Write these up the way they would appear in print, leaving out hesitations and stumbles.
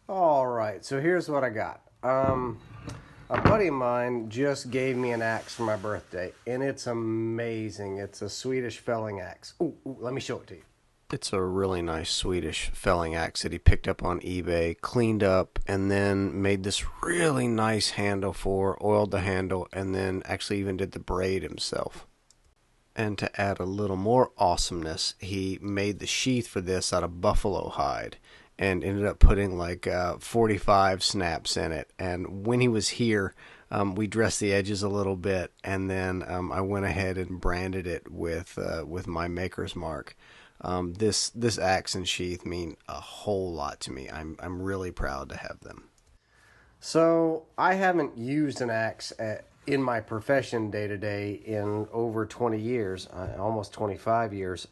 All right, so here's what I got. A buddy of mine just gave me an axe for my birthday, and it's amazing. It's a Swedish felling axe. Ooh, let me show it to you. It's a really nice Swedish felling axe that he picked up on eBay, cleaned up, and then made this really nice handle for, oiled the handle, and then actually even did the braid himself. And to add a little more awesomeness, he made the sheath for this out of buffalo hide and ended up putting like 45 snaps in it. And when he was here, we dressed the edges a little bit, and then I went ahead and branded it with my maker's mark. This axe and sheath mean a whole lot to me. I'm really proud to have them. So I haven't used an axe in my profession day to day in over 20 years, almost 25 years.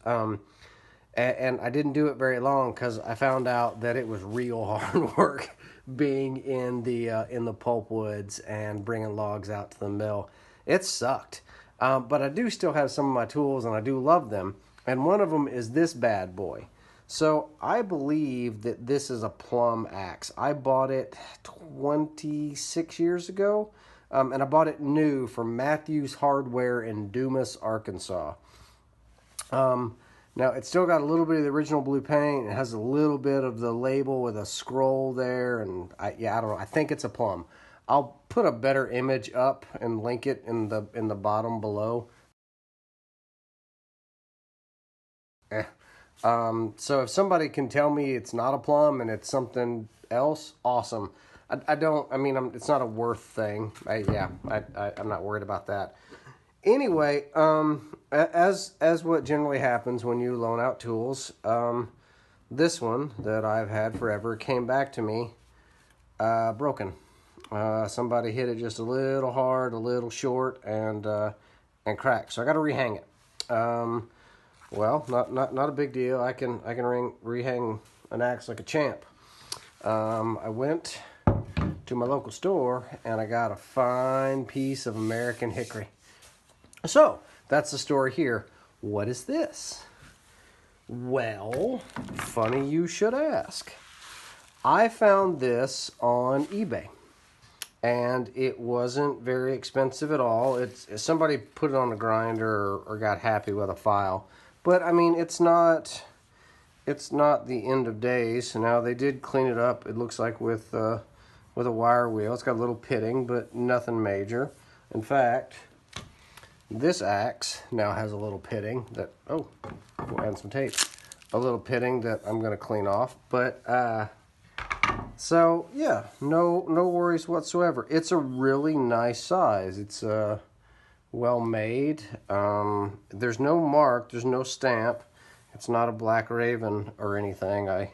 And I didn't do it very long because I found out that it was real hard work being in the pulpwoods and bringing logs out to the mill. It sucked, but I do still have some of my tools and I do love them. And one of them is this bad boy. So I believe that this is a plum axe. I bought it 26 years ago, and I bought it new from Matthews Hardware in Dumas, Arkansas. Now, it's still got a little bit of the original blue paint. It has a little bit of the label with a scroll there, and I don't know. I think it's a plum. I'll put a better image up and link it in the bottom below. So if somebody can tell me it's not a plum and it's something else, awesome. I don't. I mean, it's not a worth thing. I'm not worried about that. Anyway, as what generally happens when you loan out tools, this one that I've had forever came back to me broken. Somebody hit it just a little hard, a little short, and cracked. So I got to rehang it. Well, not a big deal. I can rehang an axe like a champ. I went to my local store and I got a fine piece of American hickory. So that's the story here. What is this? Well, funny you should ask. I found this on eBay, and it wasn't very expensive at all. Somebody put it on a grinder or got happy with a file. But I mean, it's not the end of days. Now they did clean it up. It looks like with a wire wheel. It's got a little pitting, but nothing major. In fact, this axe now has a little pitting that we'll add some tape. A little pitting that I'm going to clean off. But so yeah, no worries whatsoever. It's a really nice size. It's well made. There's no mark, there's no stamp. It's not a black raven or anything. That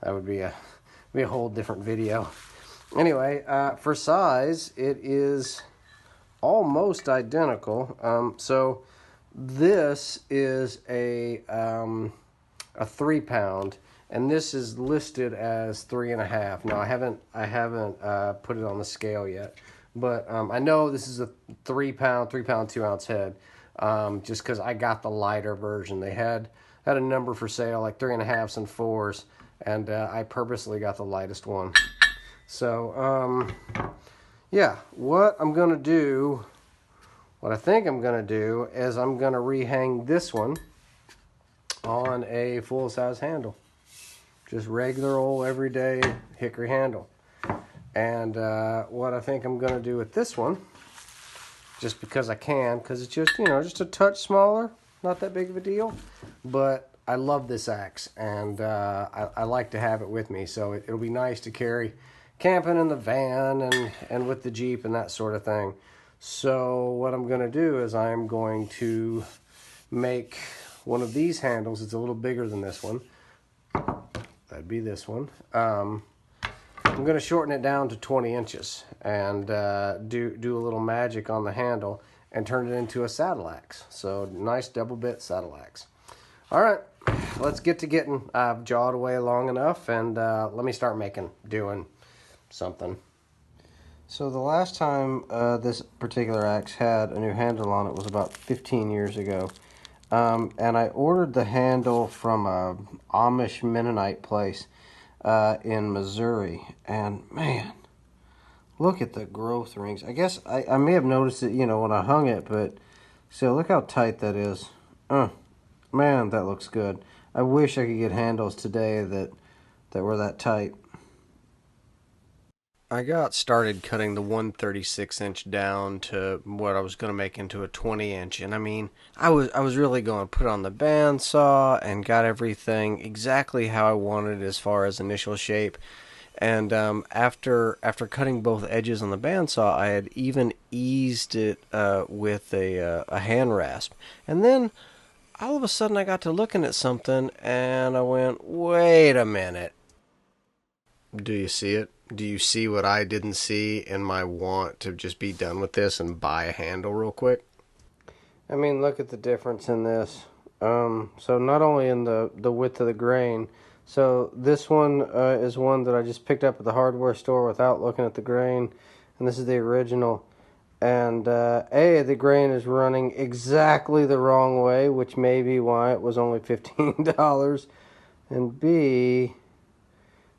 would be a whole different video. Anyway, for size, it is almost identical. So this is a 3-pound, and this is listed as 3.5. Now I haven't put it on the scale yet. But I know this is a 3-pound, 2-ounce head, just because I got the lighter version. They had a number for sale, like 3.5s and 4s, and I purposely got the lightest one. So, yeah, what I think I'm going to do is I'm going to rehang this one on a full-size handle. Just regular old everyday hickory handle. And what I think I'm going to do with this one, just because I can, because it's just, just a touch smaller, not that big of a deal, but I love this axe, and I like to have it with me, so it'll be nice to carry camping in the van and with the Jeep and that sort of thing. So what I'm going to do is I'm going to make one of these handles. It's a little bigger than this one. That'd be this one. I'm going to shorten it down to 20 inches and do a little magic on the handle and turn it into a saddle axe. So nice double bit saddle axe. All right, let's get to getting. I've jawed away long enough, and let me start doing something. So the last time this particular axe had a new handle on it was about 15 years ago. And I ordered the handle from a Amish Mennonite place. in Missouri. And man, look at the growth rings. I guess I may have noticed it, when I hung it, but still, look how tight that is. Man, that looks good. I wish I could get handles today that were that tight. I got started cutting the 1/36" down to what I was going to make into a 20", and I mean, I was really going to put it on the bandsaw and got everything exactly how I wanted as far as initial shape. And after cutting both edges on the bandsaw, I had even eased it with a hand rasp, and then all of a sudden I got to looking at something, and I went, "Wait a minute! Do you see it? Do you see what I didn't see in my want to just be done with this and buy a handle real quick?" I mean, look at the difference in this. So not only in the width of the grain, so this one is one that I just picked up at the hardware store without looking at the grain, and this is the original. And the grain is running exactly the wrong way, which may be why it was only $15. And B,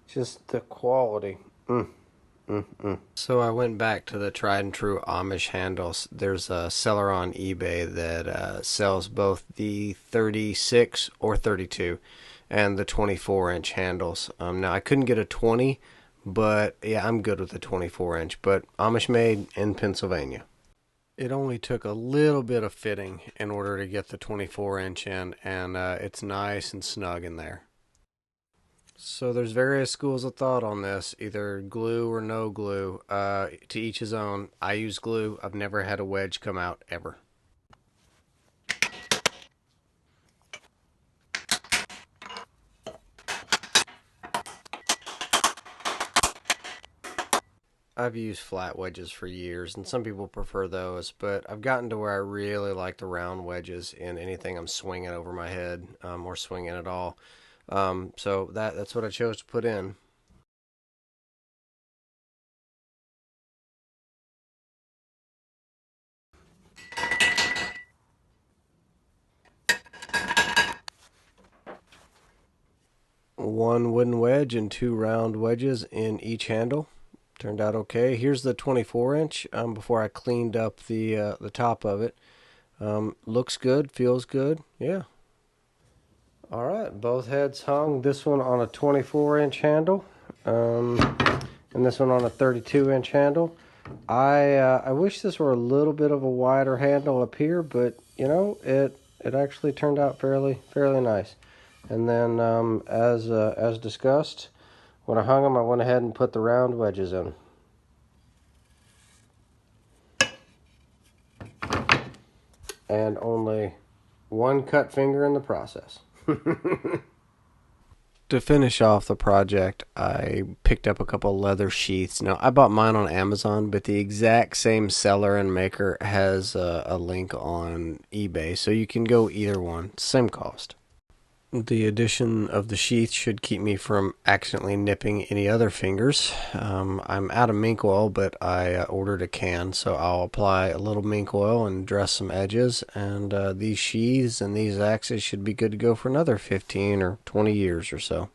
just the quality. So I went back to the tried and true Amish handles. There's a seller on eBay that sells both the 36 or 32 and the 24" handles. Now I couldn't get a 20, but yeah, I'm good with the 24". But Amish made in Pennsylvania. It only took a little bit of fitting in order to get the 24" in, and it's nice and snug in there. So there's various schools of thought on this, either glue or no glue. To each his own. I use glue. I've never had a wedge come out ever. I've used flat wedges for years, and some people prefer those, but I've gotten to where I really like the round wedges in anything I'm swinging over my head, or swinging at all. So that's what I chose to put in. One wooden wedge and two round wedges in each handle. Turned out okay. Here's the 24". Before I cleaned up the top of it. Looks good, feels good. Yeah. All right, both heads hung. This one on a 24" handle, and this one on a 32" handle. I wish this were a little bit of a wider handle up here, but it actually turned out fairly nice. And then as discussed, when I hung them, I went ahead and put the round wedges in. And only one cut finger in the process. To finish off the project, I picked up a couple leather sheaths. Now, I bought mine on Amazon, but the exact same seller and maker has a link on eBay, so you can go either one. Same cost. The addition of the sheath should keep me from accidentally nipping any other fingers. I'm out of mink oil, but I ordered a can, so I'll apply a little mink oil and dress some edges, and these sheaths and these axes should be good to go for another 15 or 20 years or so.